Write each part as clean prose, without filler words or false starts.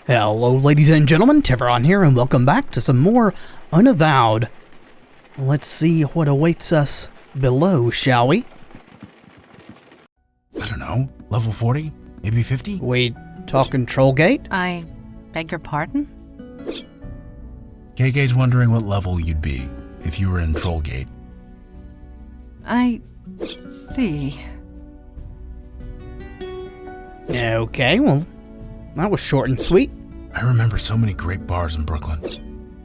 Hello ladies and gentlemen, Tevaron here, and welcome back to some more Unavowed. Let's see what awaits us below, shall we? I don't know, level 40? Maybe 50? We talking Trollgate? I beg your pardon? KK's wondering what level you'd be if you were in Trollgate. I see. Okay, well, that was short and sweet. I remember so many great bars in Brooklyn.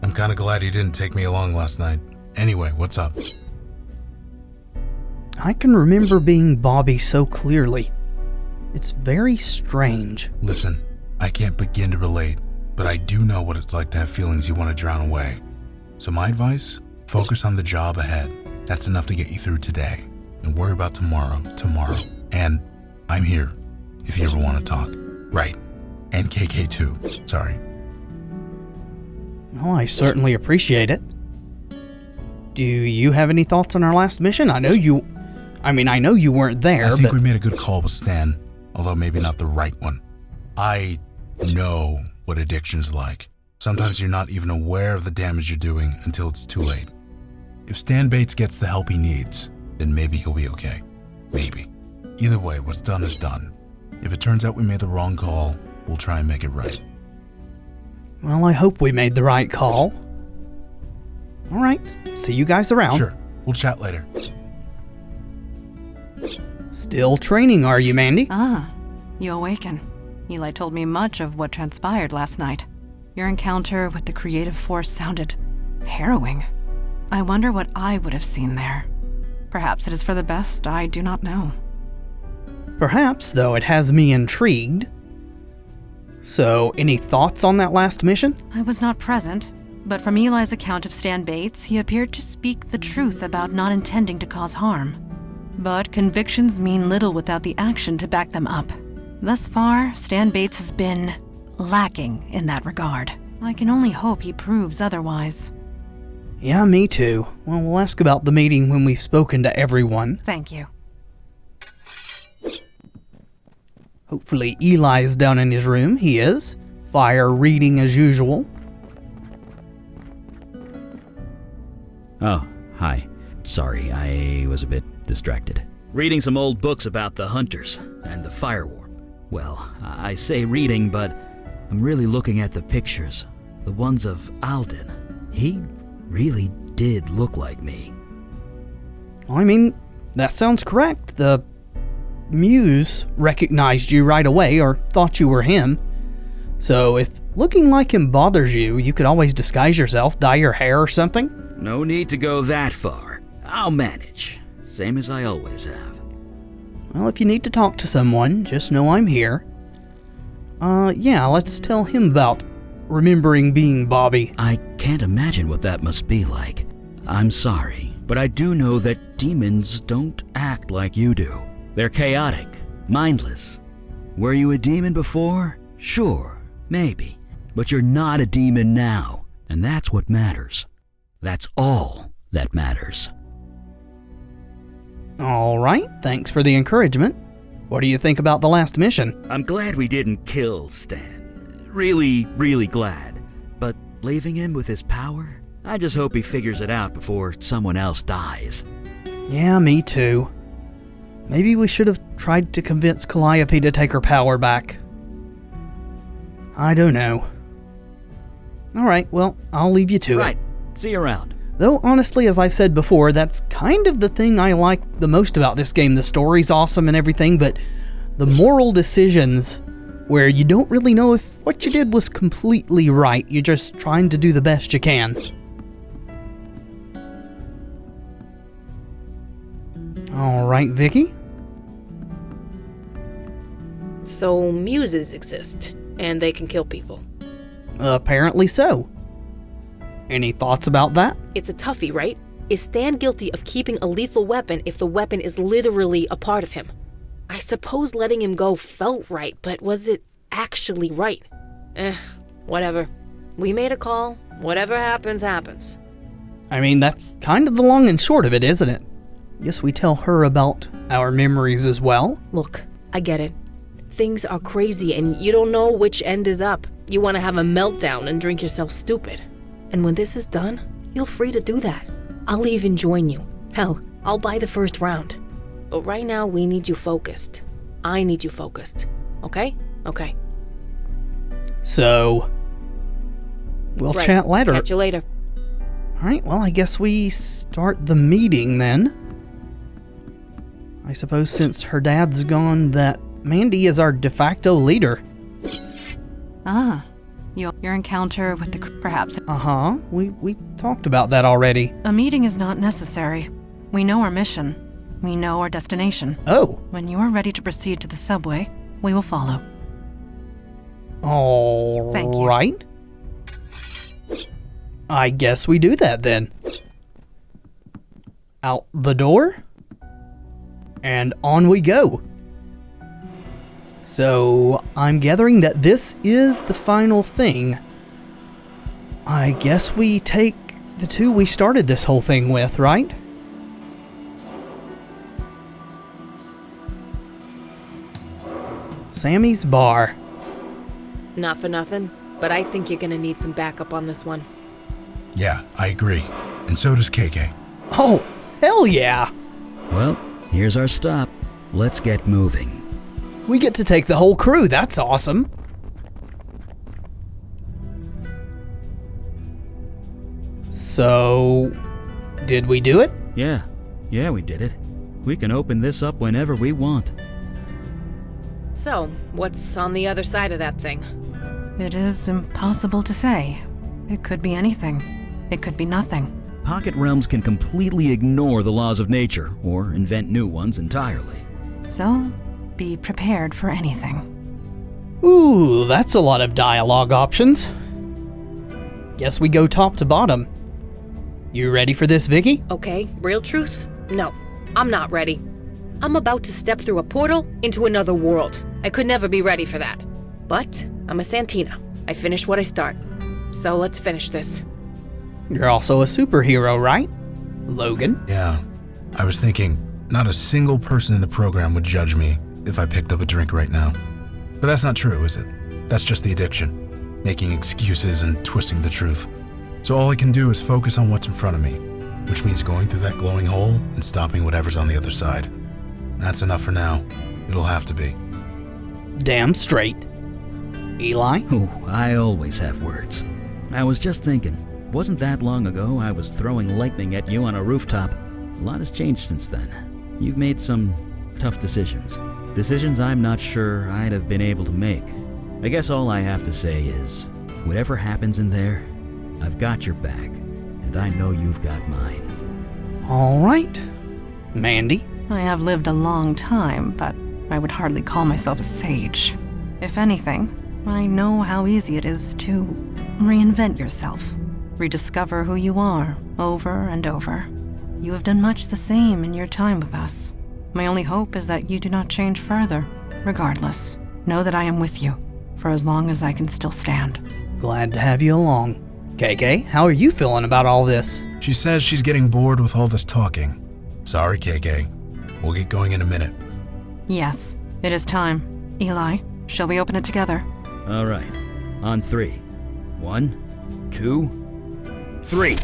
I'm kinda glad you didn't take me along last night. Anyway, what's up? I can remember being Bobby so clearly. It's very strange. Listen, I can't begin to relate, but I do know what it's like to have feelings you want to drown away. So my advice, focus on the job ahead. That's enough to get you through today. And worry about tomorrow. And I'm here, if you ever want to talk. Right. And KK too, sorry. Well, I certainly appreciate it. Do you have any thoughts on our last mission? I know you weren't there, I think but we made a good call with Stan, although maybe not the right one. I know what addiction is like. Sometimes you're not even aware of the damage you're doing until it's too late. If Stan Bates gets the help he needs, then maybe he'll be okay. Maybe. Either way, what's done is done. If it turns out we made the wrong call, we'll try and make it right. well, I hope we made the right call. Alright, see you guys around. Sure, we'll chat later. Still training, are you, Mandy? You awaken. Eli told me much of what transpired last night. Your encounter with the creative force sounded harrowing. I wonder what I would have seen there. Perhaps it is for the best, I do not know. Perhaps, though it has me intrigued. So, any thoughts on that last mission? I was not present, but from Eli's account of Stan Bates, he appeared to speak the truth about not intending to cause harm. But convictions mean little without the action to back them up. Thus far, Stan Bates has been lacking in that regard. I can only hope he proves otherwise. Yeah, me too. Well, we'll ask about the meeting when we've spoken to everyone. Thank you. Hopefully Eli's down in his room. He is. Fire reading as usual. Oh, hi. Sorry, I was a bit distracted. Reading some old books about the Hunters and the Fire War. Well, I say reading, but I'm really looking at the pictures. The ones of Alden. He really did look like me. I mean, that sounds correct. The Muse recognized you right away or thought you were him. So if looking like him bothers you, you could always disguise yourself, dye your hair or something. No need to go that far. I'll manage. Same as I always have. Well, if you need to talk to someone, just know I'm here. Yeah, let's tell him about remembering being Bobby. I can't imagine what that must be like. I'm sorry, but I do know that demons don't act like you do. They're chaotic, mindless. Were you a demon before? Sure, maybe. But you're not a demon now, and that's what matters. That's all that matters. Alright, thanks for the encouragement. What do you think about the last mission? I'm glad we didn't kill Stan. Really glad. But leaving him with his power? I just hope he figures it out before someone else dies. Yeah, me too. Maybe we should have tried to convince Calliope to take her power back. I don't know. Alright, well, I'll leave you to it. Right. See you around. Though, honestly, as I've said before, that's kind of the thing I like the most about this game. The story's awesome and everything, but the moral decisions where you don't really know if what you did was completely right. You're just trying to do the best you can. Alright, Vicky? So muses exist, and they can kill people. Apparently so. Any thoughts about that? It's a toughie, right? Is Stan guilty of keeping a lethal weapon if the weapon is literally a part of him? I suppose letting him go felt right, but was it actually right? Whatever. We made a call. Whatever happens, happens. I mean, that's kind of the long and short of it, isn't it? Guess we tell her about our memories as well. Look, I get it. Things are crazy and you don't know which end is up. You want to have a meltdown and drink yourself stupid. And when this is done, feel free to do that. I'll even join you. Hell, I'll buy the first round. But right now, we need you focused. I need you focused. Okay? Okay. So, we'll chat later. Catch you later. Alright, well, I guess we start the meeting then. I suppose since her dad's gone, that Mandy is our de facto leader. Ah, your encounter with the perhaps. Uh-huh, we talked about that already. A meeting is not necessary. We know our mission. We know our destination. Oh. When you are ready to proceed to the subway, we will follow. Thank you. Alright. I guess we do that then. Out the door. And on we go. So, I'm gathering that this is the final thing. I guess we take the two we started this whole thing with, right? Sammy's bar. Not for nothing, but I think you're gonna need some backup on this one. Yeah, I agree. And so does KK. Oh, hell yeah! Well, here's our stop. Let's get moving. We get to take the whole crew, that's awesome. So, did we do it? Yeah, we did it. We can open this up whenever we want. So, what's on the other side of that thing? It is impossible to say. It could be anything. It could be nothing. Pocket realms can completely ignore the laws of nature, or invent new ones entirely. So, be prepared for anything. Ooh, that's a lot of dialogue options. Guess we go top to bottom. You ready for this, Vicky? Okay, real truth? No, I'm not ready. I'm about to step through a portal into another world. I could never be ready for that. But I'm a Santina. I finish what I start. So let's finish this. You're also a superhero, right? Logan? Yeah, I was thinking, not a single person in the program would judge me if I picked up a drink right now. But that's not true, is it? That's just the addiction, making excuses and twisting the truth. So all I can do is focus on what's in front of me, which means going through that glowing hole and stopping whatever's on the other side. That's enough for now. It'll have to be. Damn straight. Eli? Oh, I always have words. I was just thinking, wasn't that long ago I was throwing lightning at you on a rooftop? A lot has changed since then. You've made some tough decisions. Decisions I'm not sure I'd have been able to make. I guess all I have to say is, whatever happens in there, I've got your back, and I know you've got mine. All right. Mandy? I have lived a long time, but I would hardly call myself a sage. If anything, I know how easy it is to reinvent yourself, rediscover who you are over and over. You have done much the same in your time with us. My only hope is that you do not change further. Regardless, know that I am with you for as long as I can still stand. Glad to have you along. KK, how are you feeling about all this? She says she's getting bored with all this talking. Sorry, KK. We'll get going in a minute. Yes, it is time. Eli, shall we open it together? All right, on 3. 1, 2, 3.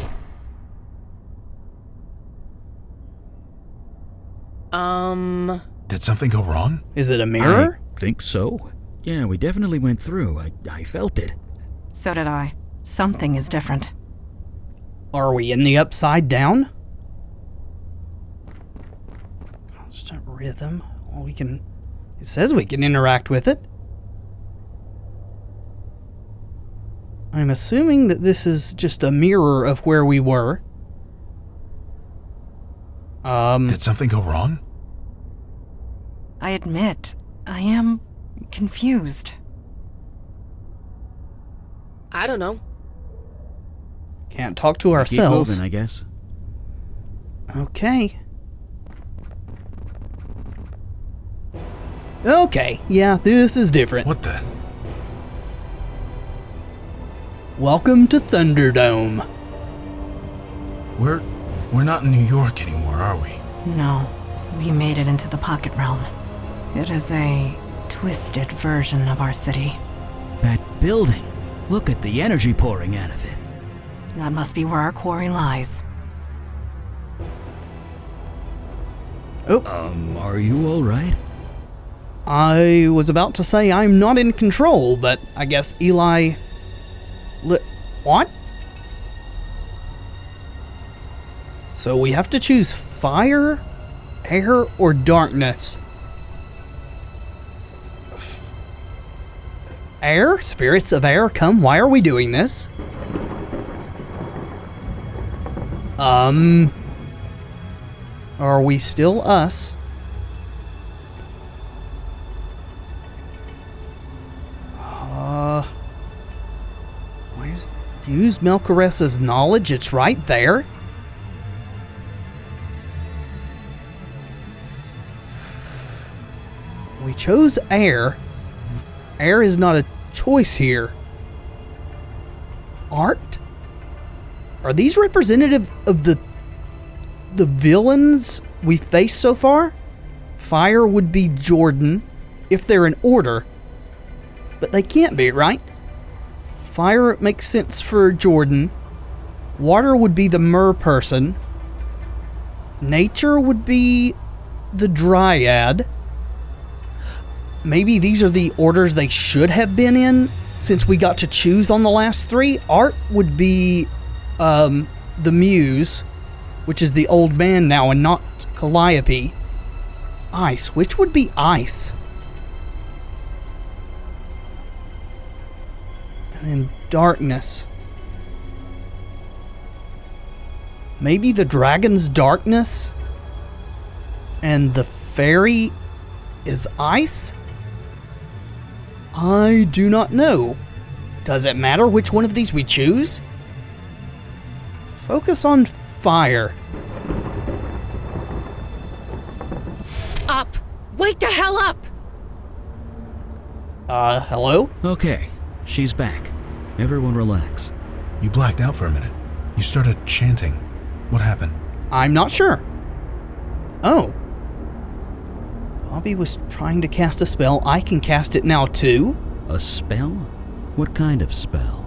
Did something go wrong? Is it a mirror? I think so. Yeah, we definitely went through. I felt it. So did I. Something is different. Are we in the upside down? Constant rhythm. Well, it says we can interact with it. I'm assuming that this is just a mirror of where we were. Did something go wrong? I admit, I am confused. I don't know. Can't talk to ourselves. Keep moving, I guess. Okay. Okay, yeah, this is different. What the? Welcome to Thunderdome. We're not in New York anymore, are we? No, we made it into the Pocket Realm. It is a twisted version of our city. That building. Look at the energy pouring out of it. That must be where our quarry lies. Are you all right? I was about to say I'm not in control, but I guess Eli... What? So we have to choose fire, air, or darkness. Air? Spirits of air, come. Why are we doing this? Are we still us? Use Melcaresa's knowledge, it's right there. We chose air. Air is not a choice here. Art? Are these representative of the villains we faced so far? Fire would be Jordan, if they're in order. But they can't be, right? Fire makes sense for Jordan. Water would be the mer person. Nature would be the dryad. Maybe these are the orders they should have been in, since we got to choose on the last three. Art would be the muse, which is the old man now and not Calliope. Ice, which would be ice? And then darkness. Maybe the dragon's darkness? And the fairy is ice? I do not know. Does it matter which one of these we choose? Focus on fire. Up! Wake the hell up! Hello? Okay, she's back. Everyone relax. You blacked out for a minute. You started chanting. What happened? I'm not sure. Oh. Bobby was trying to cast a spell. I can cast it now too. A spell? What kind of spell?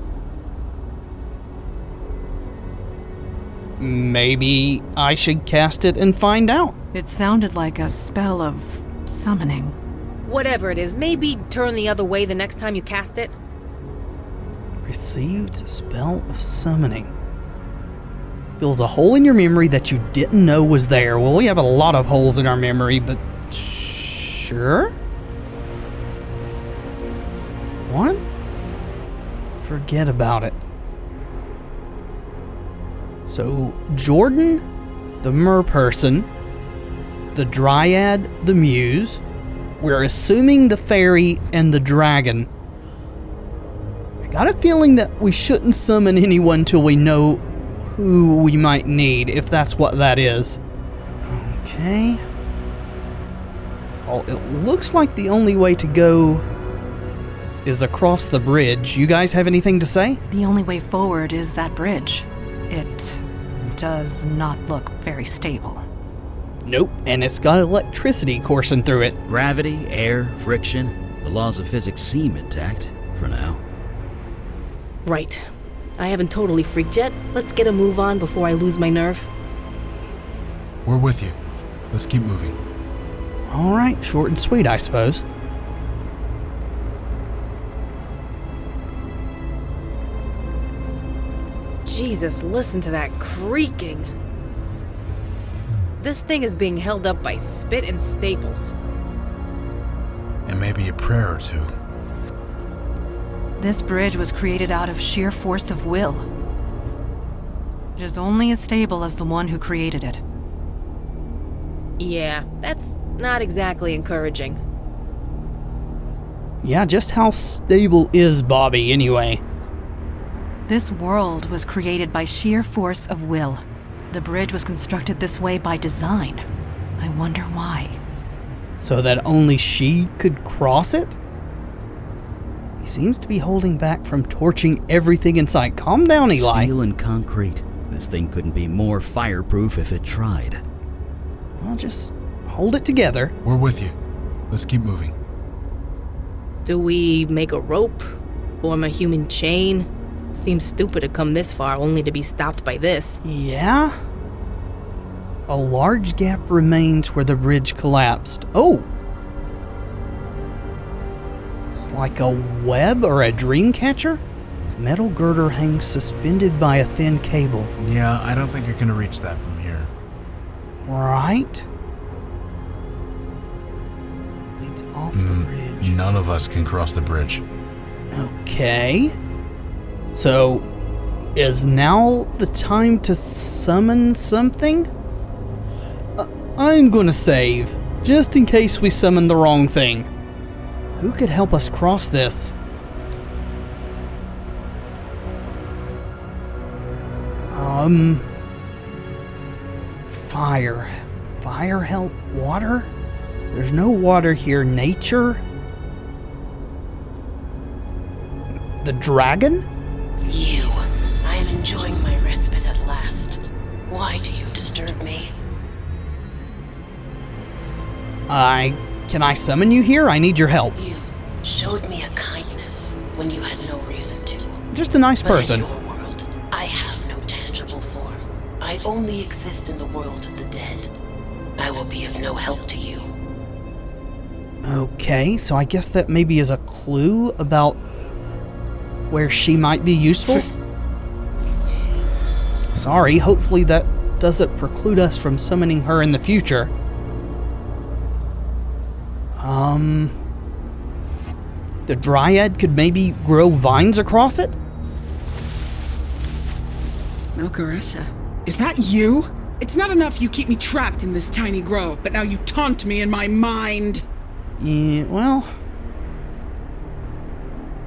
Maybe I should cast it and find out. It sounded like a spell of summoning. Whatever it is, maybe turn the other way the next time you cast it. Received a spell of summoning. Fills a hole in your memory that you didn't know was there. Well, we have a lot of holes in our memory, but sure? What? Forget about it. So, Jordan, the mer person, the dryad, the muse, we're assuming the fairy, and the dragon. I got a feeling that we shouldn't summon anyone till we know who we might need, if that's what that is. Okay. Oh, it looks like the only way to go is across the bridge. You guys have anything to say? The only way forward is that bridge. It does not look very stable. Nope, and it's got electricity coursing through it. Gravity, air, friction. The laws of physics seem intact, for now. Right. I haven't totally freaked yet. Let's get a move on before I lose my nerve. We're with you. Let's keep moving. All right, short and sweet, I suppose. Jesus, listen to that creaking. This thing is being held up by spit and staples. And maybe a prayer or two. This bridge was created out of sheer force of will. It is only as stable as the one who created it. Yeah, that's not exactly encouraging. Yeah, just how stable is Bobby anyway? This world was created by sheer force of will. The bridge was constructed this way by design. I wonder why. So that only she could cross it? He seems to be holding back from torching everything in sight. Calm down, Eli. Steel and concrete. This thing couldn't be more fireproof if it tried. Well, just hold it together. We're with you. Let's keep moving. Do we make a rope? Form a human chain? Seems stupid to come this far only to be stopped by this. Yeah? A large gap remains where the bridge collapsed. Oh! It's like a web or a dream catcher? Metal girder hangs suspended by a thin cable. Yeah, I don't think you're gonna reach that from here. Right? Leads off the bridge. None of us can cross the bridge. Okay. So, is now the time to summon something? I'm gonna save, just in case we summon the wrong thing. Who could help us cross this? Fire. Fire help water? There's no water here. Nature? The dragon? You. I am enjoying my respite at last. Why do you disturb me? Can I summon you here? I need your help. You showed me a kindness when you had no reason to. Just a nice But person. in your world, I have no tangible form. I only exist in the world of the dead. I will be of no help to you. Okay, so I guess that maybe is a clue about where she might be useful. Sorry, hopefully that doesn't preclude us from summoning her in the future. The Dryad could maybe grow vines across it? Melchoressa, is that you? It's not enough you keep me trapped in this tiny grove, but now you taunt me in my mind. Yeah, well...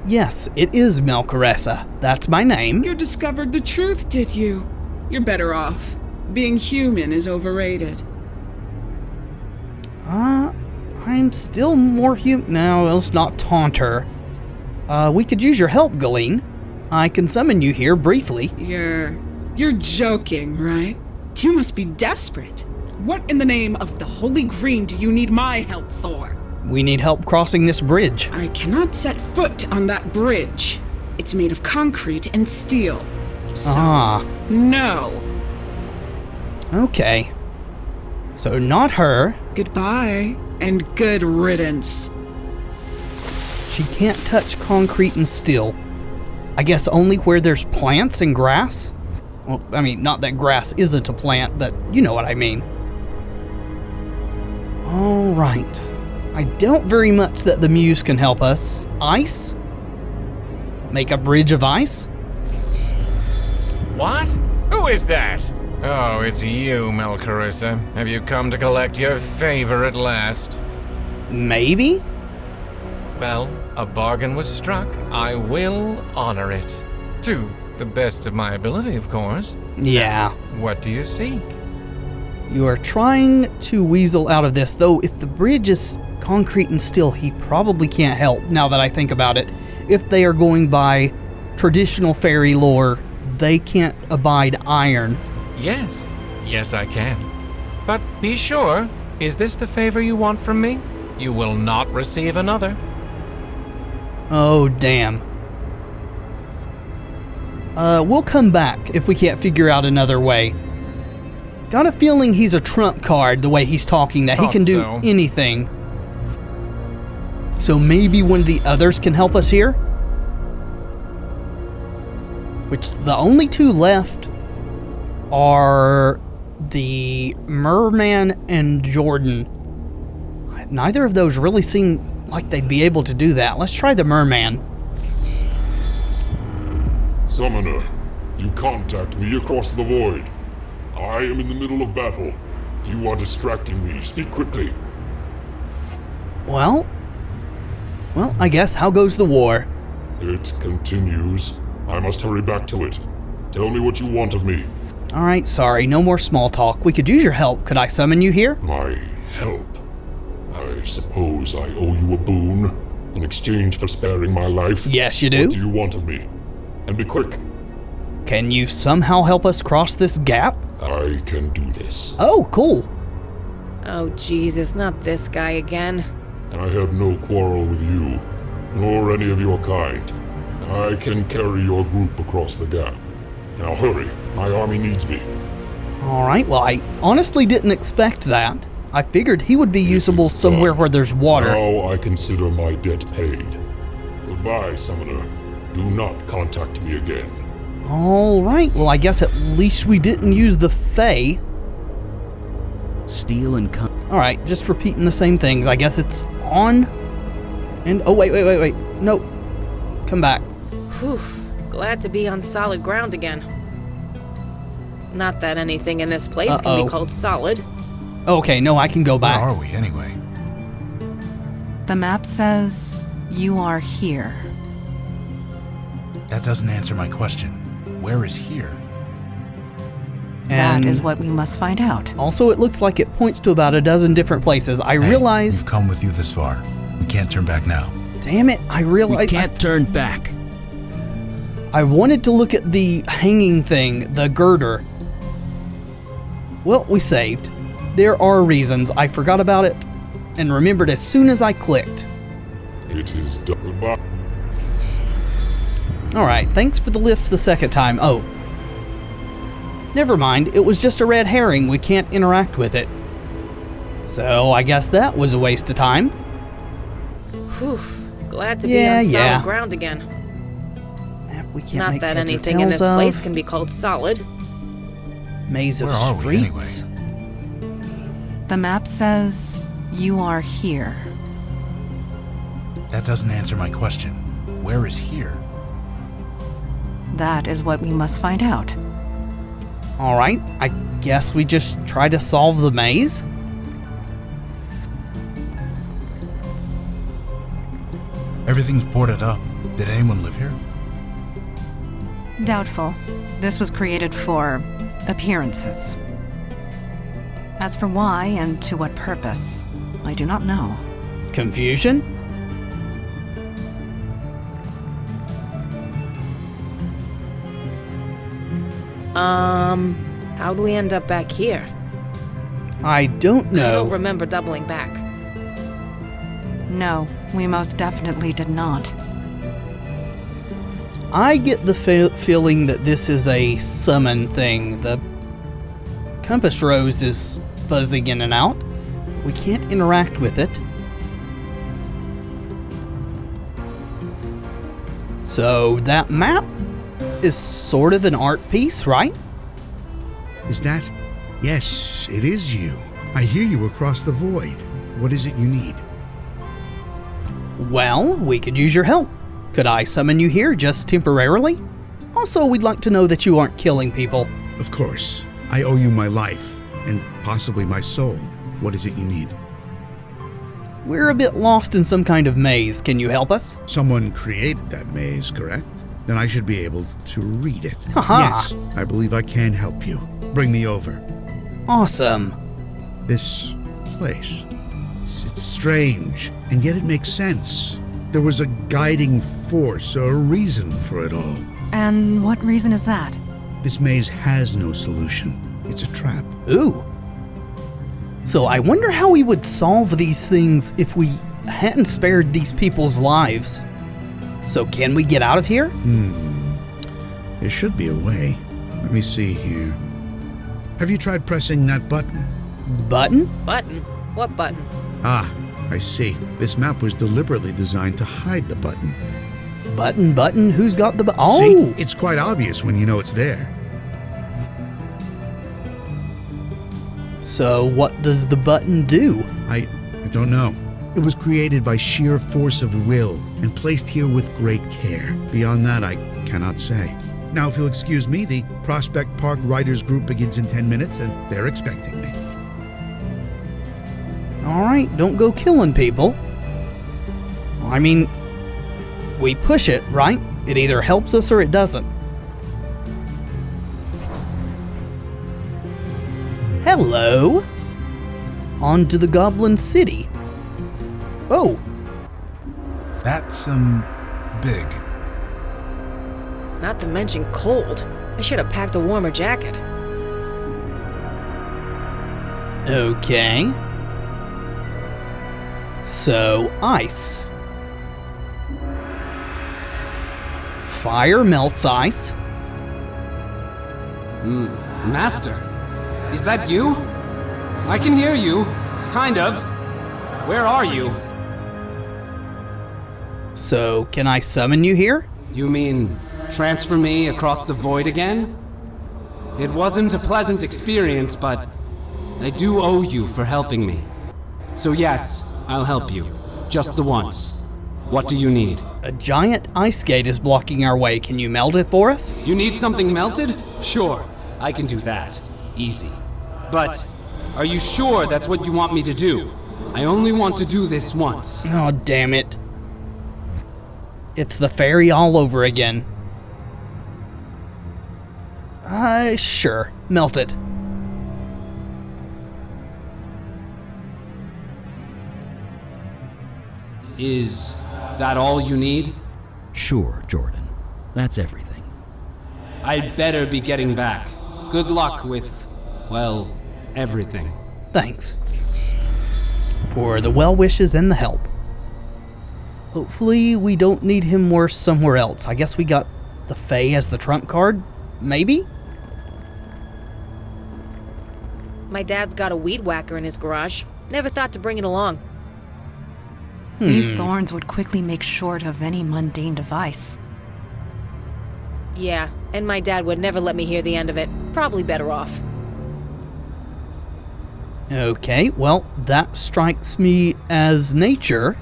Yes, it is Melchoressa. That's my name. You discovered the truth, did you? You're better off. Being human is overrated. I'm still more human. No, let's not taunt her. We could use your help, Galeen. I can summon you here briefly. You're joking, right? You must be desperate. What in the name of the Holy Green do you need my help for? We need help crossing this bridge. I cannot set foot on that bridge. It's made of concrete and steel. So, no. Okay. So not her. Goodbye, and good riddance. She can't touch concrete and steel. I guess only where there's plants and grass? Well, I mean, not that grass isn't a plant, but you know what I mean. Alright. I doubt very much that the muse can help us. Ice? Make a bridge of ice? What? Who is that? Oh, it's you, Melchoressa. Have you come to collect your favor at last? Maybe? Well, a bargain was struck. I will honor it. To the best of my ability, of course. Yeah. What do you seek? You are trying to weasel out of this, though if the bridge is concrete and steel, he probably can't help, now that I think about it. If they are going by traditional fairy lore, they can't abide iron. Yes, I can. But be sure, is this the favor you want from me? You will not receive another. Oh, damn. We'll come back if we can't figure out another way. Got a feeling he's a trump card the way he's talking, that he can do anything. So maybe one of the others can help us here? Which the only two left are the Merman and Jordan. Neither of those really seem like they'd be able to do that. Let's try the Merman. Summoner, you contact me across the void. I am in the middle of battle. You are distracting me. Speak quickly. Well, I guess how goes the war? It continues. I must hurry back to it. Tell me what you want of me. Alright, sorry, no more small talk. We could use your help. Could I summon you here? My help? I suppose I owe you a boon in exchange for sparing my life. Yes, you do. What do you want of me? And be quick. Can you somehow help us cross this gap? I can do this. Oh, cool. Oh, Jesus, not this guy again. I have no quarrel with you. nor any of your kind. I can carry your group across the gap. Now hurry, my army needs me. Alright, well, I honestly didn't expect that. I figured he would be usable somewhere where there's water. Now I consider my debt paid. Goodbye, Summoner. Do not contact me again. Alright, well, I guess at least we didn't use the Fae. Steal and come. Alright, just repeating the same things. I guess it's on. And, oh, wait. No. Come back. Whew. Glad to be on solid ground again. Not that anything in this place can be called solid. Okay, no, I can go back. Where are we, anyway? The map says you are here. That doesn't answer my question. Where is here? And that is what we must find out. Also, it looks like it points to about a dozen different places. I realize... We've come with you this far. We can't turn back now. Damn it, I realize... We can't turn back. I wanted to look at the hanging thing, the girder. Well, we saved. There are reasons. I forgot about it and remembered as soon as I clicked. It is done. Goodbye. Alright, thanks for the lift the second time. Oh. Never mind, it was just a red herring. We can't interact with it. So, I guess that was a waste of time. Whew. Glad to be on solid ground again. We can't Not make that heads or anything in tails this of. place can be called solid. Maze of Where are we, streets. The map says you are here. That doesn't answer my question. Where is here? That is what we must find out. Alright, I guess we just try to solve the maze? Everything's boarded up. Did anyone live here? Doubtful. This was created for appearances. As for why and to what purpose, I do not know. Confusion? How do we end up back here? I don't know. I don't remember doubling back. No, we most definitely did not. I get the feeling that this is a summon thing. The compass rose is buzzing in and out. We can't interact with it. So that map is sort of an art piece, right? Is that? Yes, it is you. I hear you across the void. What is it you need? Well, we could use your help. Could I summon you here just temporarily? Also, we'd like to know that you aren't killing people. Of course. I owe you my life, and possibly my soul. What is it you need? We're a bit lost in some kind of maze. Can you help us? Someone created that maze, correct? Then I should be able to read it. Haha. Yes, I believe I can help you. Bring me over. Awesome. This place. It's strange, and yet it makes sense. There was a guiding force, a reason for it all. And what reason is that? This maze has no solution. It's a trap. Ooh. So I wonder how we would solve these things if we hadn't spared these people's lives. So can we get out of here? There should be a way. Let me see here. Have you tried pressing that button? Button? Button? What button? Ah, I see. This map was deliberately designed to hide the button. Button? Who's got the oh! See, it's quite obvious when you know it's there. So what does the button do? I don't know. It was created by sheer force of will and placed here with great care. Beyond that, I cannot say. Now, if you'll excuse me, the Prospect Park Riders Group begins in 10 minutes, and they're expecting me. Alright, don't go killing people. I mean, we push it, right? It either helps us or it doesn't. Hello! On to the Goblin City. Oh! That's, big. Not to mention cold. I should have packed a warmer jacket. Okay. So, ice. Fire melts ice. Master, is that you? I can hear you. Kind of. Where are you? So, can I summon you here? You mean transfer me across the void again? It wasn't a pleasant experience, but I do owe you for helping me. So yes, I'll help you. Just the once. What do you need? A giant ice skate is blocking our way. Can you melt it for us? You need something melted? Sure, I can do that. Easy. But are you sure that's what you want me to do? I only want to do this once. Oh, damn it. It's the fairy all over again. Sure. Melt it. Is that all you need? Sure, Jordan. That's everything. I'd better be getting back. Good luck with, well, everything. Thanks. For the well wishes and the help. Hopefully we don't need him worse somewhere else. I guess we got the Fae as the trump card? Maybe? My dad's got a weed whacker in his garage. Never thought to bring it along. These thorns would quickly make short of any mundane device. Yeah, and my dad would never let me hear the end of it. Probably better off. Okay, well, that strikes me as nature.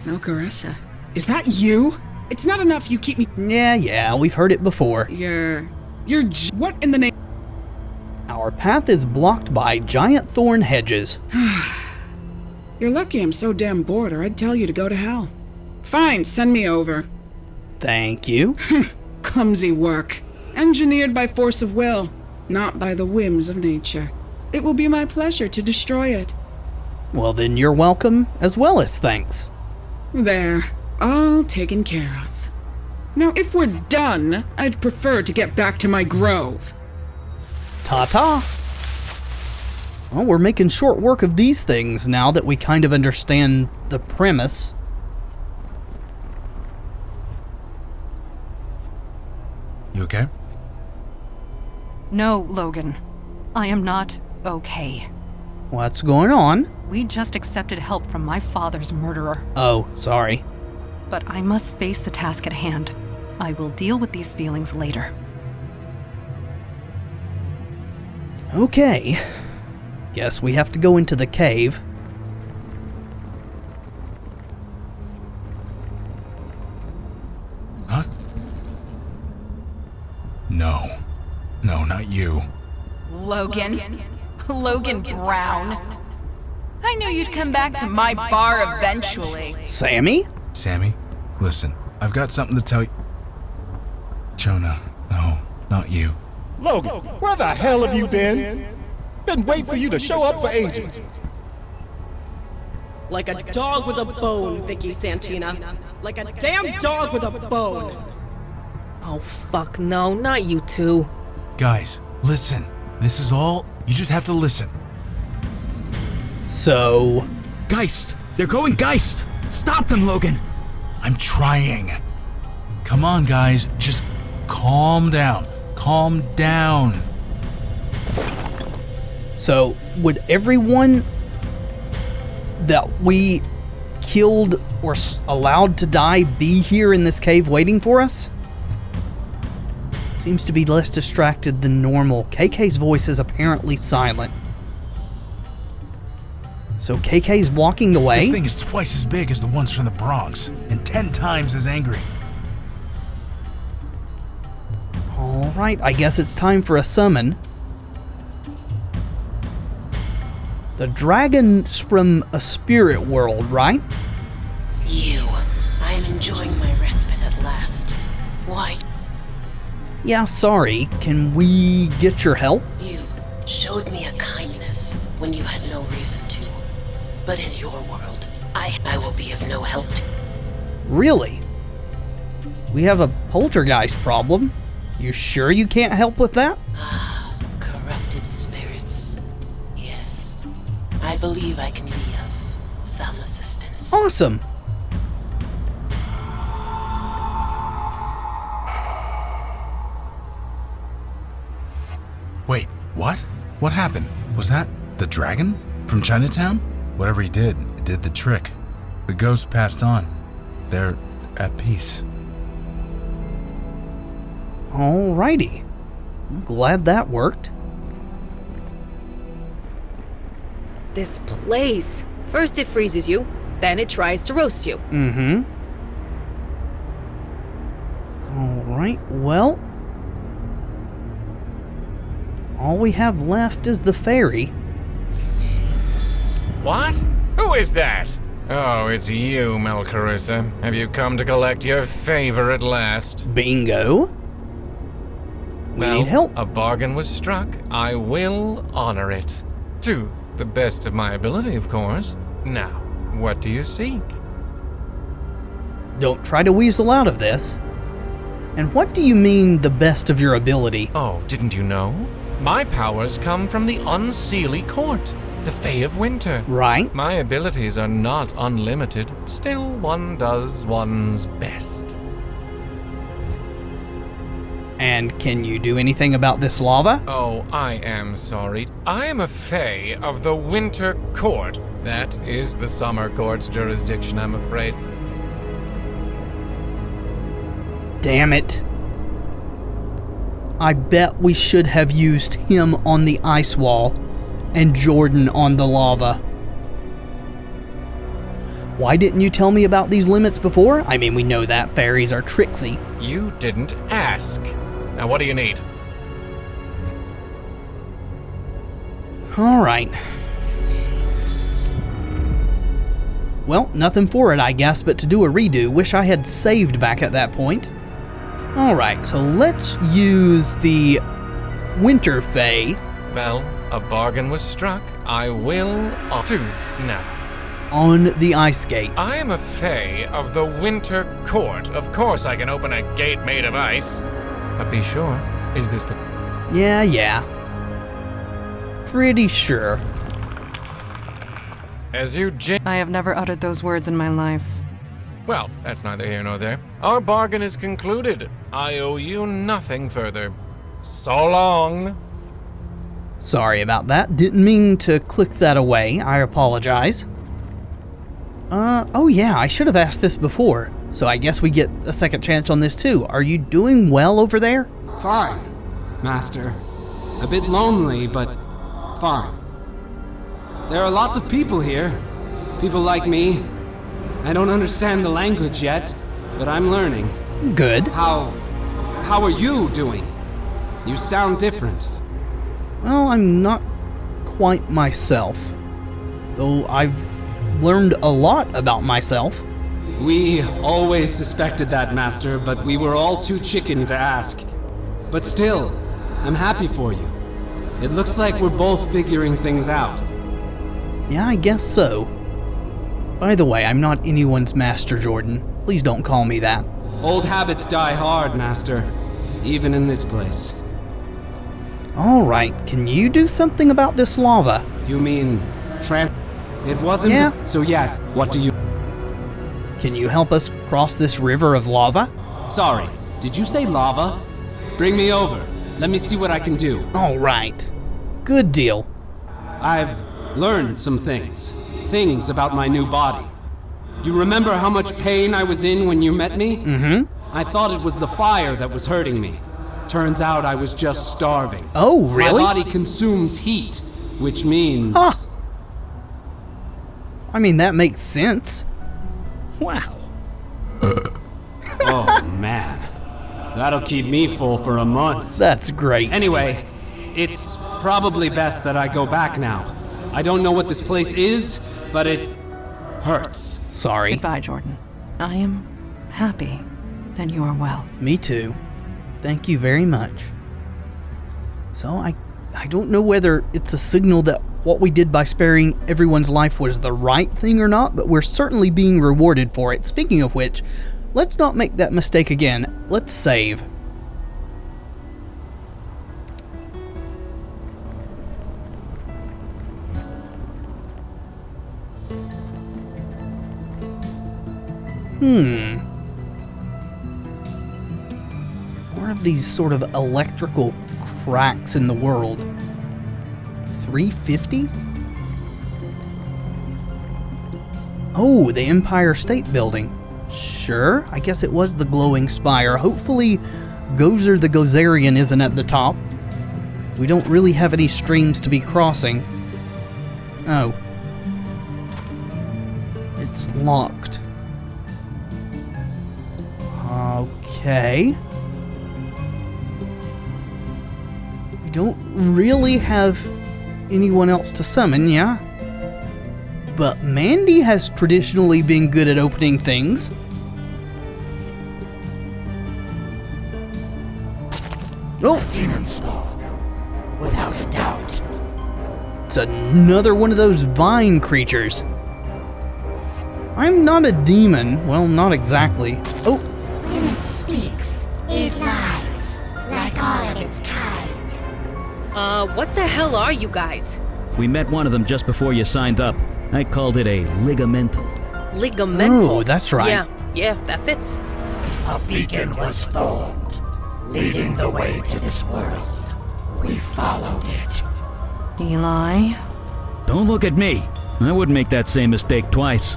No, Carissa. Is that you? It's not enough you keep me... Yeah, we've heard it before. What in the name... Our path is blocked by giant thorn hedges. You're lucky I'm so damn bored, or I'd tell you to go to hell. Fine, send me over. Thank you. Clumsy work. Engineered by force of will, not by the whims of nature. It will be my pleasure to destroy it. Well, then you're welcome, as well as thanks. There. All taken care of. Now, if we're done, I'd prefer to get back to my grove. Ta-ta! Well, we're making short work of these things now that we kind of understand the premise. You okay? No, Logan. I am not okay. What's going on? We just accepted help from my father's murderer. Oh, sorry. But I must face the task at hand. I will deal with these feelings later. Okay. Guess we have to go into the cave. Huh? No. No, not you. Logan Brown. I knew you'd come back to my bar eventually. Sammy? Sammy, listen. I've got something to tell you. Jonah, no, not you. Logan, where the hell have you been? Been waiting for you to show up for ages. Like a dog with a bone, Vicky Santina. Like a damn dog with a bone. Oh, fuck no, not you two. Guys, listen. This is all. You just have to listen. So... Geist! They're going Geist! Stop them, Logan! I'm trying. Come on, guys. Just calm down. Calm down. So, would everyone that we killed or allowed to die be here in this cave waiting for us? Seems to be less distracted than normal. KK's voice is apparently silent. So KK's walking the way. This thing is twice as big as the ones from the Bronx, and 10 times as angry. Alright, I guess it's time for a summon. The dragon's from a spirit world, right? I'm enjoying my respite at last. Why? Yeah, sorry. Can we get your help? You showed me a kindness when you had no reason to. But in your world, I will be of no help to. Really? We have a poltergeist problem. You sure you can't help with that? Corrupted spirits. Yes. I believe I can be of some assistance. Awesome! Wait, what? What happened? Was that the dragon from Chinatown? Whatever he did, it did the trick. The ghost passed on. They're at peace. Alrighty. I'm glad that worked. This place. First it freezes you, then it tries to roast you. Mm-hmm. Alright, well, all we have left is the ferry. What? Who is that? Oh, it's you, Melcarissa. Have you come to collect your favor at last? Bingo. We need help. A bargain was struck. I will honor it. To the best of my ability, of course. Now, what do you seek? Don't try to weasel out of this. And what do you mean, the best of your ability? Oh, didn't you know? My powers come from the Unseelie Court, the Fae of Winter. Right. My abilities are not unlimited. Still, one does one's best. And can you do anything about this lava? Oh, I am sorry. I am a Fae of the Winter Court. That is the Summer Court's jurisdiction, I'm afraid. Damn it. I bet we should have used him on the ice wall and Jordan on the lava. Why didn't you tell me about these limits before? I mean, we know that fairies are tricksy. You didn't ask. Now, what do you need? Alright. Well, nothing for it, I guess, but to do a redo. Wish I had saved back at that point. Alright, so let's use the Winter Fae. Well, a bargain was struck. I will do now. On the ice gate. I am a Fae of the Winter Court. Of course I can open a gate made of ice. But be sure, is this the... Yeah. Pretty sure. As you I have never uttered those words in my life. Well, that's neither here nor there. Our bargain is concluded. I owe you nothing further. So long. Sorry about that. Didn't mean to click that away. I apologize. Oh yeah, I should have asked this before. So I guess we get a second chance on this too. Are you doing well over there? Fine, Master. A bit lonely, but fine. There are lots of people here. People like me. I don't understand the language yet, but I'm learning. Good. How are you doing? You sound different. Well, I'm not quite myself. Though I've learned a lot about myself. We always suspected that, Master, but we were all too chicken to ask. But still, I'm happy for you. It looks like we're both figuring things out. Yeah, I guess so. By the way, I'm not anyone's master, Jordan. Please don't call me that. Old habits die hard, Master. Even in this place. Alright, can you do something about this lava? You mean... It wasn't... Yeah. So yes, what do you... Can you help us cross this river of lava? Sorry, did you say lava? Bring me over. Let me see what I can do. Alright. Good deal. I've learned some things. Things about my new body. You remember how much pain I was in when you met me? Mm-hmm. I thought it was the fire that was hurting me. Turns out I was just starving. Oh, really? My body consumes heat, which means... Huh. I mean, that makes sense. Wow. Oh, man. That'll keep me full for a month. That's great. Anyway, it's probably best that I go back now. I don't know what this place is, but it hurts. Sorry. Goodbye, Jordan. I am happy that you are well. Me too. Thank you very much. So, I don't know whether it's a signal that what we did by sparing everyone's life was the right thing or not, but we're certainly being rewarded for it. Speaking of which, let's not make that mistake again. Let's save. More of these sort of electrical cracks in the world. 350? Oh, the Empire State Building. Sure, I guess it was the glowing spire. Hopefully, Gozer the Gozerian isn't at the top. We don't really have any streams to be crossing. Oh. It's locked. Okay. We don't really have anyone else to summon, yeah? But Mandy has traditionally been good at opening things. Oh! Demon spawn, without a doubt. It's another one of those vine creatures. I'm not a demon. Well, not exactly. Oh! When it speaks, it lies, like all of its kind. What the hell are you guys? We met one of them just before you signed up. I called it a ligamental. Ligamental? Oh, that's right. Yeah, that fits. A beacon was formed, leading the way to this world. We followed it. Eli? Don't look at me. I wouldn't make that same mistake twice.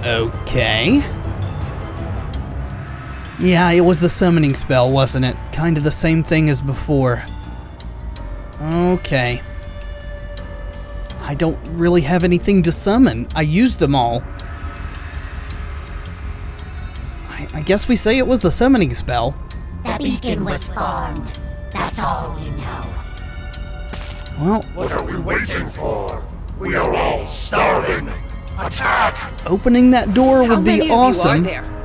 Okay. Yeah, it was the summoning spell, wasn't it? Kind of the same thing as before. Okay. I don't really have anything to summon. I used them all. I guess we say it was the summoning spell. The beacon was formed. That's all we know. Well, What are we waiting for? We are all starving. Attack! opening that door would be many awesome. Of you are there?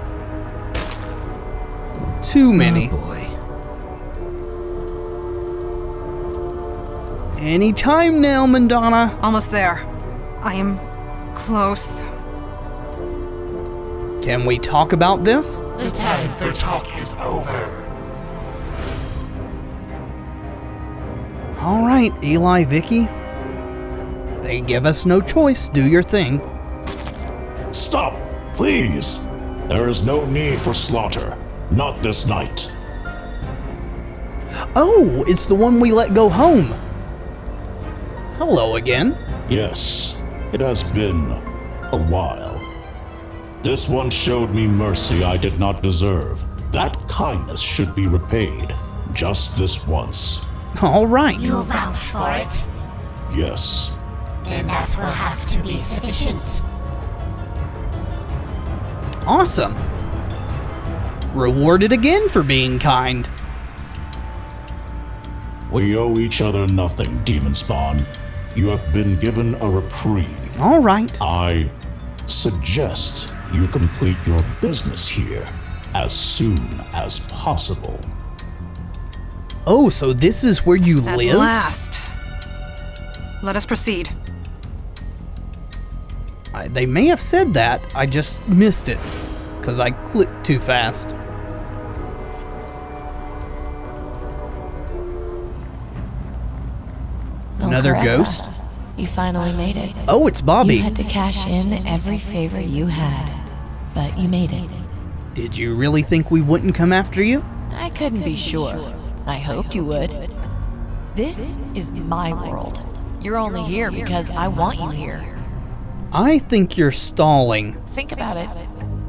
Too many. Oh boy. Any time now, Mandana. Almost there. I am close. Can we talk about this? The time for talk is over. All right, Eli, Vicky. They give us no choice. Do your thing. Stop, please. There is no need for slaughter. Not this night. Oh, it's the one we let go home. Hello again. Yes, it has been a while. This one showed me mercy I did not deserve. That kindness should be repaid. Just this once. All right. You vouch for it? Yes. Then that will have to be sufficient. Awesome. Rewarded again for being kind. We owe each other nothing, Demon Spawn. You have been given a reprieve. All right. I suggest you complete your business here as soon as possible. Oh, so this is where you At live? last. Let us proceed. They may have said that. I just missed it because I clicked too fast. Another Caressa, ghost? You finally made it. Oh, it's Bobby. You had to cash in every favor you had, but you made it. Did you really think we wouldn't come after you? I couldn't be sure. I hoped you would. This is my world. You're only here because I want you here. I think you're stalling. Think about it.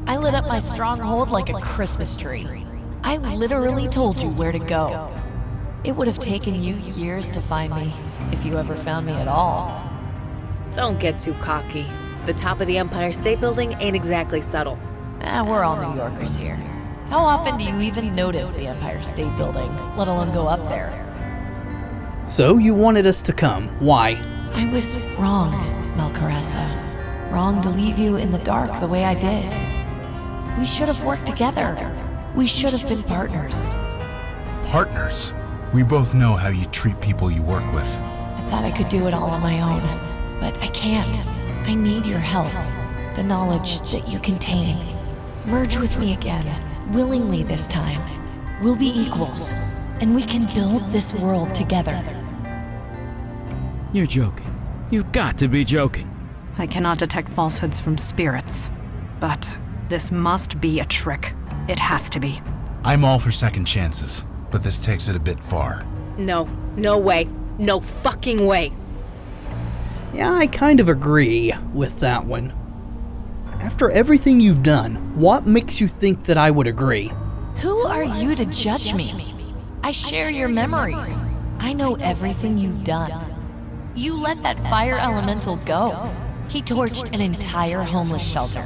I lit up my stronghold like a Christmas tree. I literally told you where to go. It would have taken you years to find me, if you ever found me at all. Don't get too cocky. The top of the Empire State Building ain't exactly subtle. We're all New Yorkers here. How often do you even notice the Empire State Building, let alone go up there? So you wanted us to come. Why? I was wrong, Melcaressa. Wrong to leave you in the dark the way I did. We should have worked together. We should have been partners. Partners? We both know how you treat people you work with. I thought I could do it all on my own, but I can't. I need your help. The knowledge that you contain. Merge with me again, willingly this time. We'll be equals, and we can build this world together. You're joking. You've got to be joking. I cannot detect falsehoods from spirits, but this must be a trick. It has to be. I'm all for second chances, but this takes it a bit far. No way. No fucking way. Yeah, I kind of agree with that one. After everything you've done, what makes you think that I would agree? Who are you to judge me? I share your memories. I know everything you've done. You let that fire elemental go. He torched an entire homeless shelter.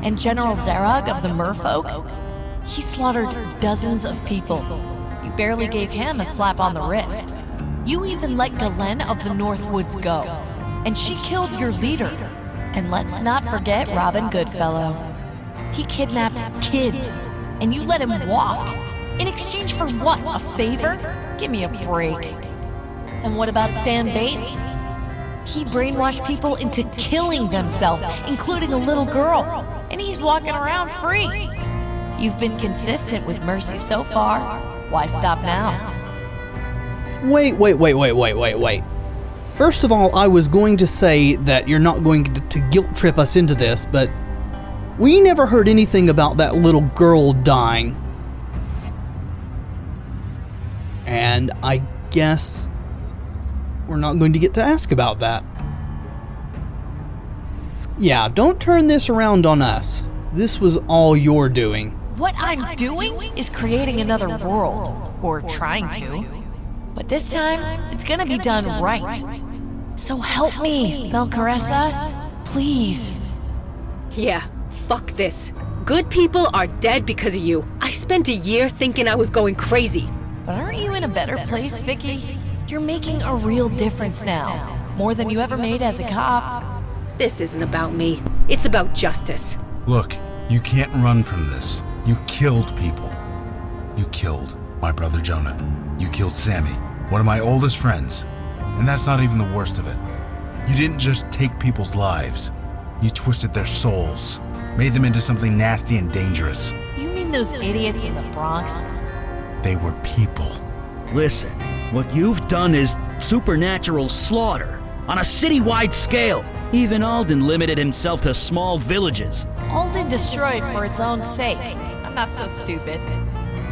And General Zarog of the Merfolk? He slaughtered dozens of people. You barely gave him a slap on the wrist. You even let Galen of the Northwoods go. And she killed your leader. And let's not forget Robin Goodfellow. He kidnapped kids, and you let him walk. In exchange for what, a favor? Give me a break. And what about Stan Bates? He brainwashed people into killing themselves, including a little girl, and he's walking around free. You've been consistent with Mercy so far. Why stop now? Wait. First of all, I was going to say that you're not going to guilt trip us into this, but we never heard anything about that little girl dying. And I guess we're not going to get to ask about that. Yeah, don't turn this around on us. This was all your doing. What I'm doing is creating another world, or trying to. But this time, it's gonna be done right. So help me, Melcaressa, please. Yeah, fuck this. Good people are dead because of you. I spent a year thinking I was going crazy. But aren't you in a better place, Vicky? You're making a real difference now. More than you ever made as a cop. This isn't about me. It's about justice. Look, you can't run from this. You killed people. You killed my brother Jonah. You killed Sammy, one of my oldest friends. And that's not even the worst of it. You didn't just take people's lives. You twisted their souls, made them into something nasty and dangerous. You mean those idiots in the Bronx? They were people. Listen, what you've done is supernatural slaughter on a citywide scale. Even Alden limited himself to small villages. Alden destroyed for its own sake. I'm not so stupid.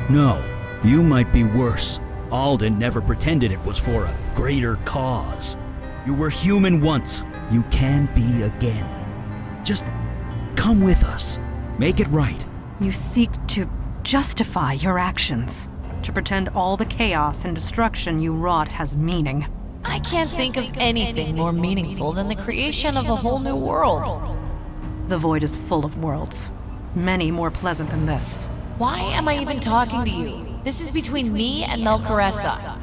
No, you might be worse. Alden never pretended it was for a greater cause. You were human once. You can be again. Just come with us. Make it right. You seek to justify your actions, to pretend all the chaos and destruction you wrought has meaning. I can't think of anything more meaningful than the creation of a whole new world. The void is full of worlds, many more pleasant than this. Why am I even talking to you? This is between me and Melcaressa.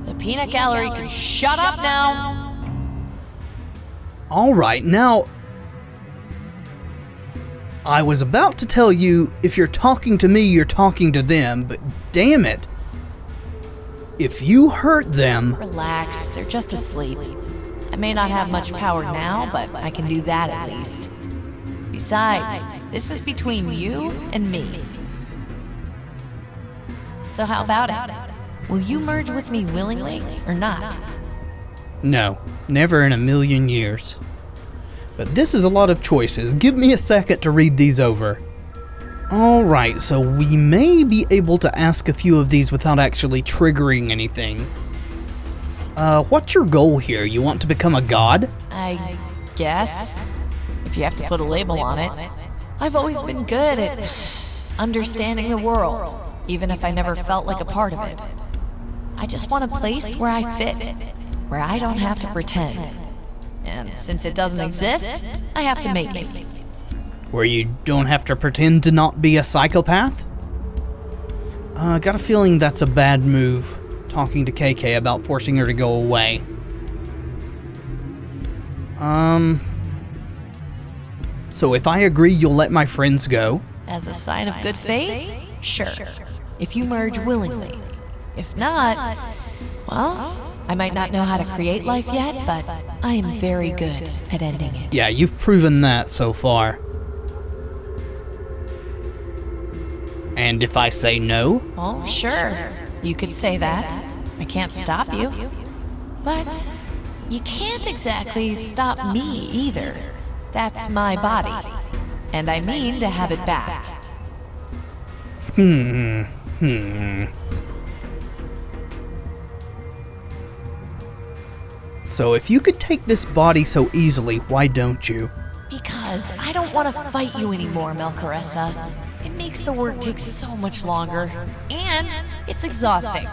The Peanut Gallery can shut up now. All right, now, I was about to tell you, if you're talking to me, you're talking to them, but damn it. If you hurt them... Relax, they're just asleep. I may not have much power now, but I can do that at least. Besides, this is between you and me. So how about it? Will you merge with me willingly or not? No, never in a million years. But this is a lot of choices. Give me a second to read these over. Alright, so we may be able to ask a few of these without actually triggering anything. What's your goal here? You want to become a god? I guess, if you have to put a label on it. I've always been good at understanding the world, even if I never felt like a part of it. I just want a place where I fit, where I don't have to pretend. And since it doesn't exist, I have to make it. Where you don't have to pretend to not be a psychopath? Got a feeling that's a bad move, talking to KK about forcing her to go away. So if I agree, you'll let my friends go? As a sign of good faith? Sure. If you merge willingly. If not, well, I might not know how to create life yet, but I am very good at ending it. Yeah, you've proven that so far. And if I say no? Oh, sure. You could say that. I can't stop you. But You can't exactly stop me either. That's my body. And I mean to have it back. So if you could take this body so easily, why don't you? Because I don't want to fight you anymore, Melcaressa. It makes the work take so much longer. And it's exhausting.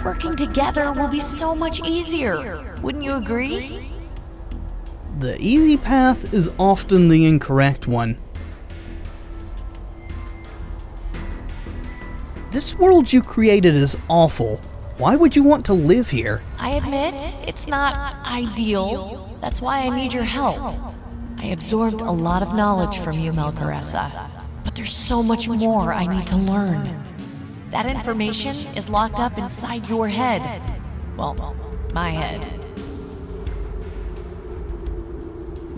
Working together will be so much easier. Wouldn't you agree? The easy path is often the incorrect one. This world you created is awful. Why would you want to live here? I admit, it's not ideal. That's why I need your help. I absorbed a lot of knowledge from you, Melcaressa. But there's so much more I need to learn. That information is locked up inside your head. Well, my head.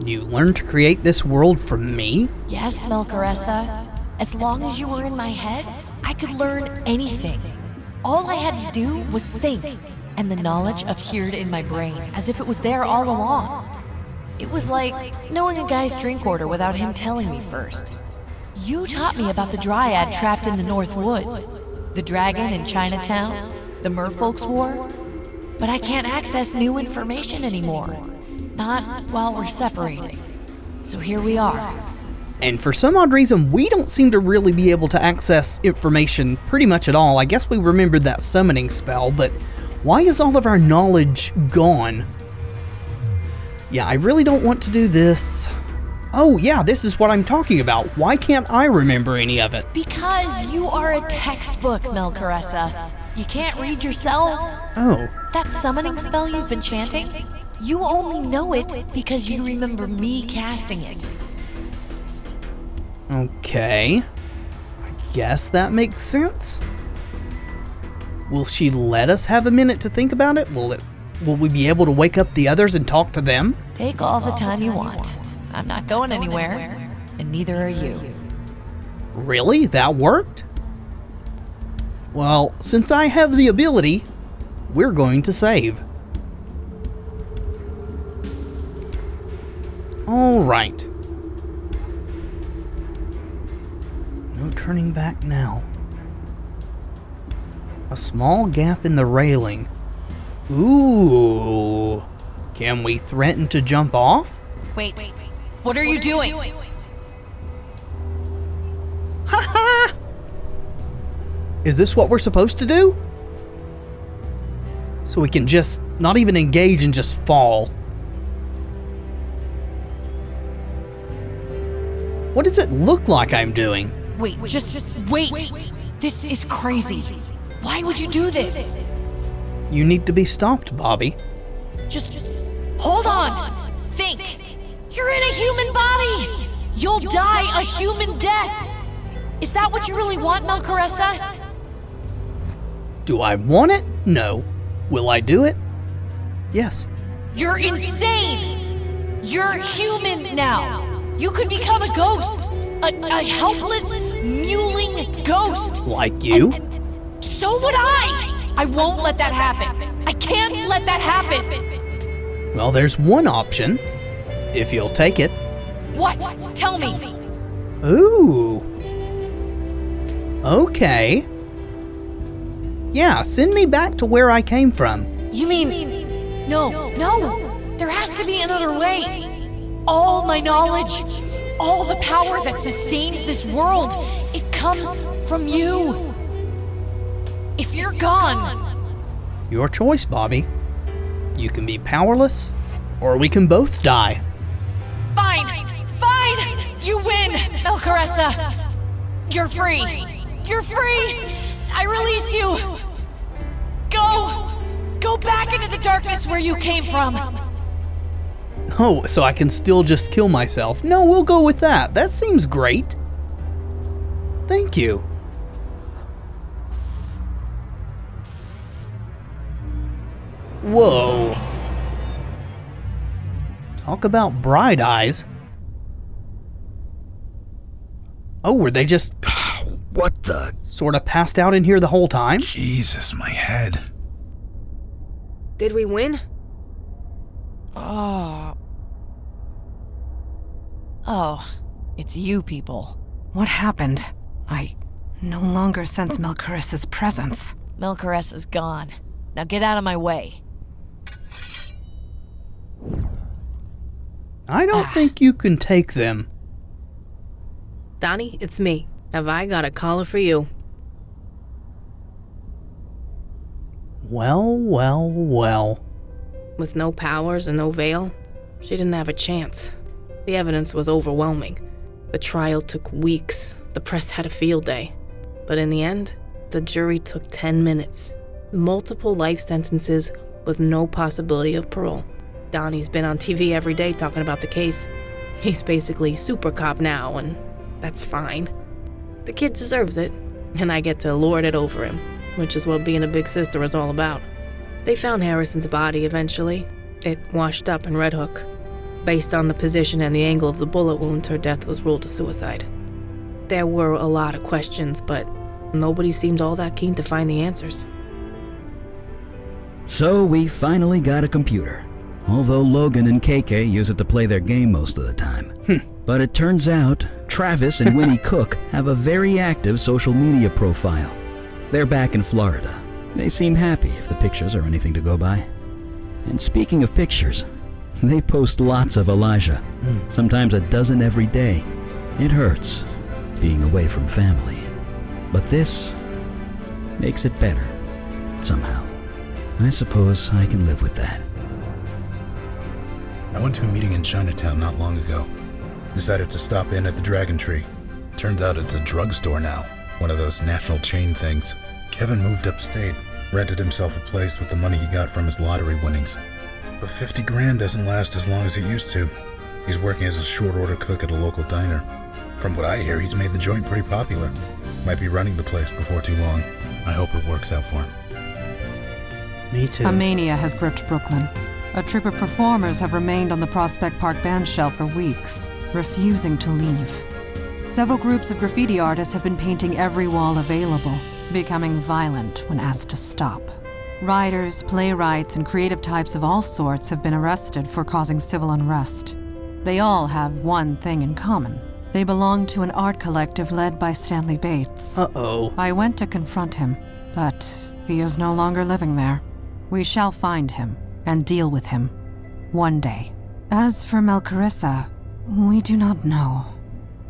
You learned to create this world from me? Yes, Melcaressa. As long as you were in my head, I could learn anything. All I had to do was think, and the knowledge appeared in my brain as if it was there all along. It was like knowing a guy's drink order without him telling me first. You taught me about the Dryad trapped in the North Woods, the dragon in Chinatown, the Merfolk's War, but I can't access new information anymore. Not while we're separated. So here we are. And for some odd reason, we don't seem to really be able to access information pretty much at all. I guess we remembered that summoning spell, but why is all of our knowledge gone? Yeah, I really don't want to do this. Oh yeah, this is what I'm talking about. Why can't I remember any of it? Because you are a textbook, Melcaressa. You can't read yourself. Oh. That summoning spell you've been chanting, you only know it because you remember me casting it. Okay. I guess that makes sense. Will she let us have a minute to think about it? Will we be able to wake up the others and talk to them? Take all the time you want. I'm not going anywhere, and neither are you. Really? That worked? Well, since I have the ability, we're going to save. All right. No turning back now. A small gap in the railing. Ooh. Can we threaten to jump off? Wait. What are you doing? Ha! Is this what we're supposed to do? So we can just not even engage and just fall. What does it look like I'm doing? Wait, just wait. This is crazy. Why would you do this? You need to be stopped, Bobby. Just hold on. Think. You're in a human body. You'll die a human death. Is that what you really want, Melcaressa? Do I want it? No. Will I do it? Yes. You're insane. You're human now. You could become a ghost. A helpless, mewling ghost. Like you? And so would I. I won't let that happen. I can't let that happen. Well, there's one option. If you'll take it. What? Tell me. Ooh. Okay. Yeah, send me back to where I came from. You mean... No. There has to be another way. All my knowledge, all the power that sustains this world, it comes from you. If you're gone... Your choice, Bobby. You can be powerless, or we can both die. Fine! You win, Melcaressa! You're free! I release you! Go back into the darkness where you came from! Oh, so I can still just kill myself. No, we'll go with that. That seems great. Thank you. Whoa. Talk about bright eyes. Oh, were they just... What the... Sort of passed out in here the whole time? Jesus, my head. Did we win? Oh, it's you people. What happened? I no longer sense Melcarissa's presence. Melcarissa's gone. Now get out of my way. I don't think you can take them. Donnie, it's me. Have I got a caller for you? Well, well, well. With no powers and no veil, she didn't have a chance. The evidence was overwhelming. The trial took weeks. The press had a field day. But in the end, the jury took 10 minutes. Multiple life sentences with no possibility of parole. Donnie's been on TV every day talking about the case. He's basically super cop now, and that's fine. The kid deserves it, and I get to lord it over him, which is what being a big sister is all about. They found Harrison's body eventually. It washed up in Red Hook. Based on the position and the angle of the bullet wound, her death was ruled a suicide. There were a lot of questions, but nobody seemed all that keen to find the answers. So we finally got a computer. Although Logan and KK use it to play their game most of the time. But it turns out Travis and Winnie Cook have a very active social media profile. They're back in Florida. They seem happy if the pictures are anything to go by. And speaking of pictures, they post lots of Elijah. Sometimes a dozen every day. It hurts, being away from family. But this makes it better, somehow. I suppose I can live with that. I went to a meeting in Chinatown not long ago. Decided to stop in at the Dragon Tree. Turns out it's a drugstore now. One of those national chain things. Kevin moved upstate, rented himself a place with the money he got from his lottery winnings. But 50 grand doesn't last as long as it used to. He's working as a short order cook at a local diner. From what I hear, he's made the joint pretty popular. Might be running the place before too long. I hope it works out for him. Me too. A mania has gripped Brooklyn. A troupe of performers have remained on the Prospect Park band shell for weeks, refusing to leave. Several groups of graffiti artists have been painting every wall available, becoming violent when asked to stop. Writers, playwrights, and creative types of all sorts have been arrested for causing civil unrest. They all have one thing in common. They belong to an art collective led by Stanley Bates. Uh-oh. I went to confront him, but he is no longer living there. We shall find him and deal with him one day. As for Melcarissa, we do not know.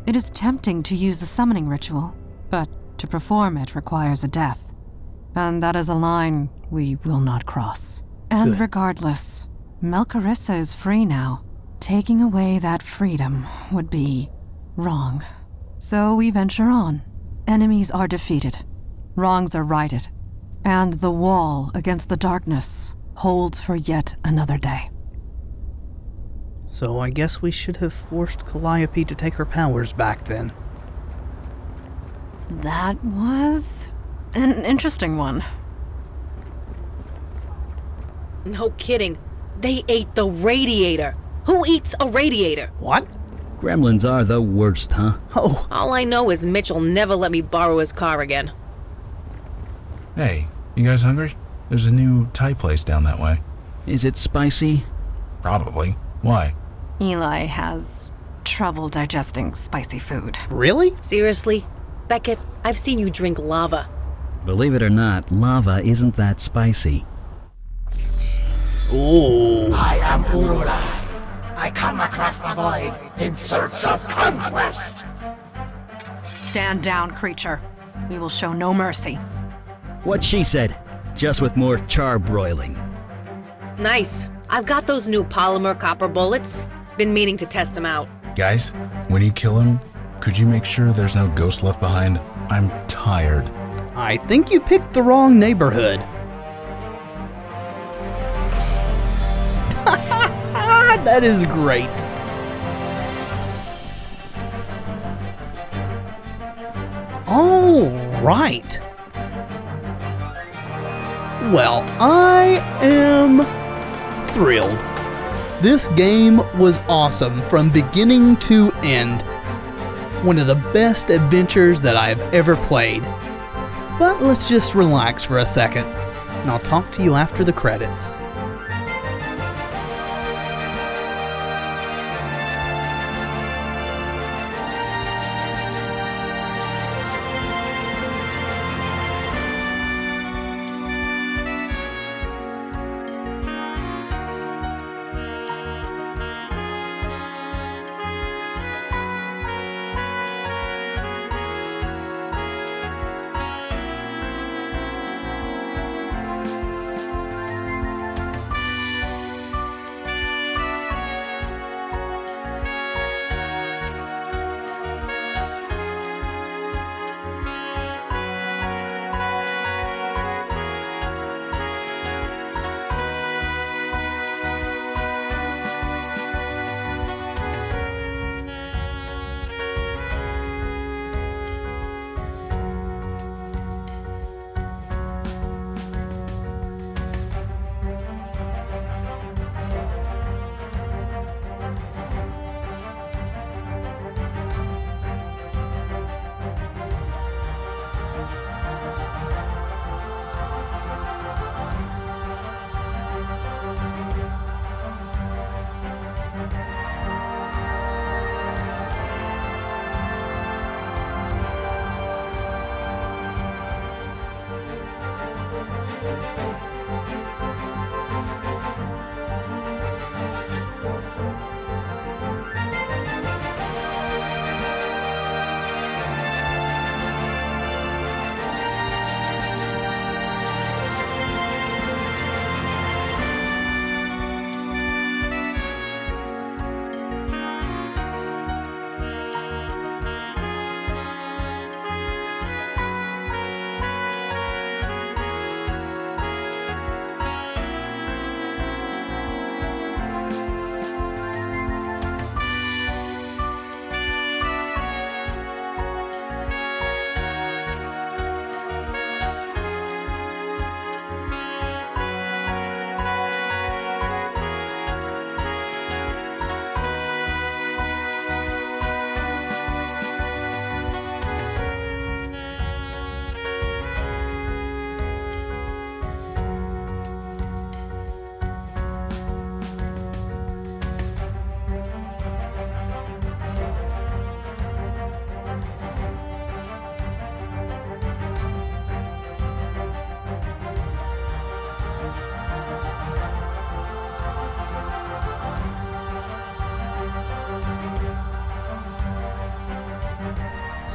It is tempting to use the summoning ritual, but to perform it requires a death. And that is a line we will not cross. And Good. Regardless, Melcarissa is free now. Taking away that freedom would be wrong. So we venture on. Enemies are defeated. Wrongs are righted. And the wall against the darkness holds for yet another day. So I guess we should have forced Calliope to take her powers back then. That was an interesting one. No kidding. They ate the radiator. Who eats a radiator? What? Gremlins are the worst, huh? Oh. All I know is Mitchell never let me borrow his car again. Hey, you guys hungry? There's a new Thai place down that way. Is it spicy? Probably. Why? Eli has trouble digesting spicy food. Really? Seriously? Beckett, I've seen you drink lava. Believe it or not, lava isn't that spicy. Ooh. I am Urulai. I come across the void in search of conquest. Stand down, creature. We will show no mercy. What she said, just with more charbroiling. Nice. I've got those new polymer copper bullets. Been meaning to test them out. Guys, when you kill him, could you make sure there's no ghost left behind? I'm tired. I think you picked the wrong neighborhood. That is great. All right. Well, I am thrilled. This game was awesome from beginning to end. One of the best adventures that I've ever played. But let's just relax for a second, and I'll talk to you after the credits.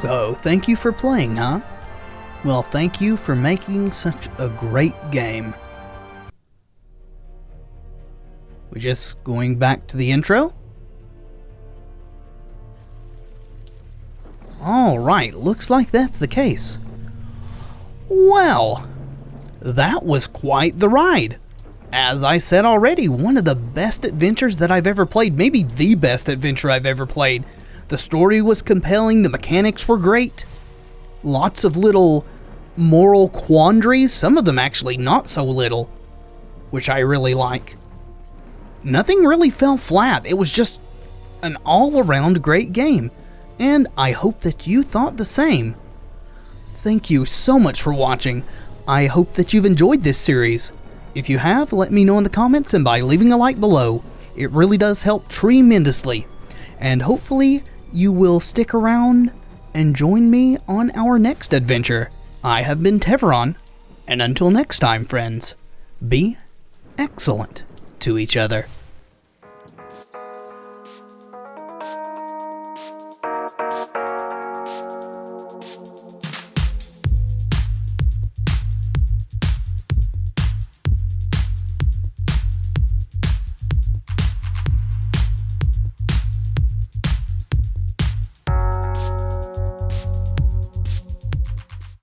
So, thank you for playing, huh? Well, thank you for making such a great game. We're just going back to the intro. Alright, looks like that's the case. Well, that was quite the ride. As I said already, one of the best adventures that I've ever played, maybe the best adventure I've ever played. The story was compelling, the mechanics were great. Lots of little moral quandaries, some of them actually not so little, which I really like. Nothing really fell flat, it was just an all-around great game, and I hope that you thought the same. Thank you so much for watching. I hope that you've enjoyed this series. If you have, let me know in the comments and by leaving a like below. It really does help tremendously. And hopefully you will stick around and join me on our next adventure. I have been Tevaron, and until next time, friends, be excellent to each other.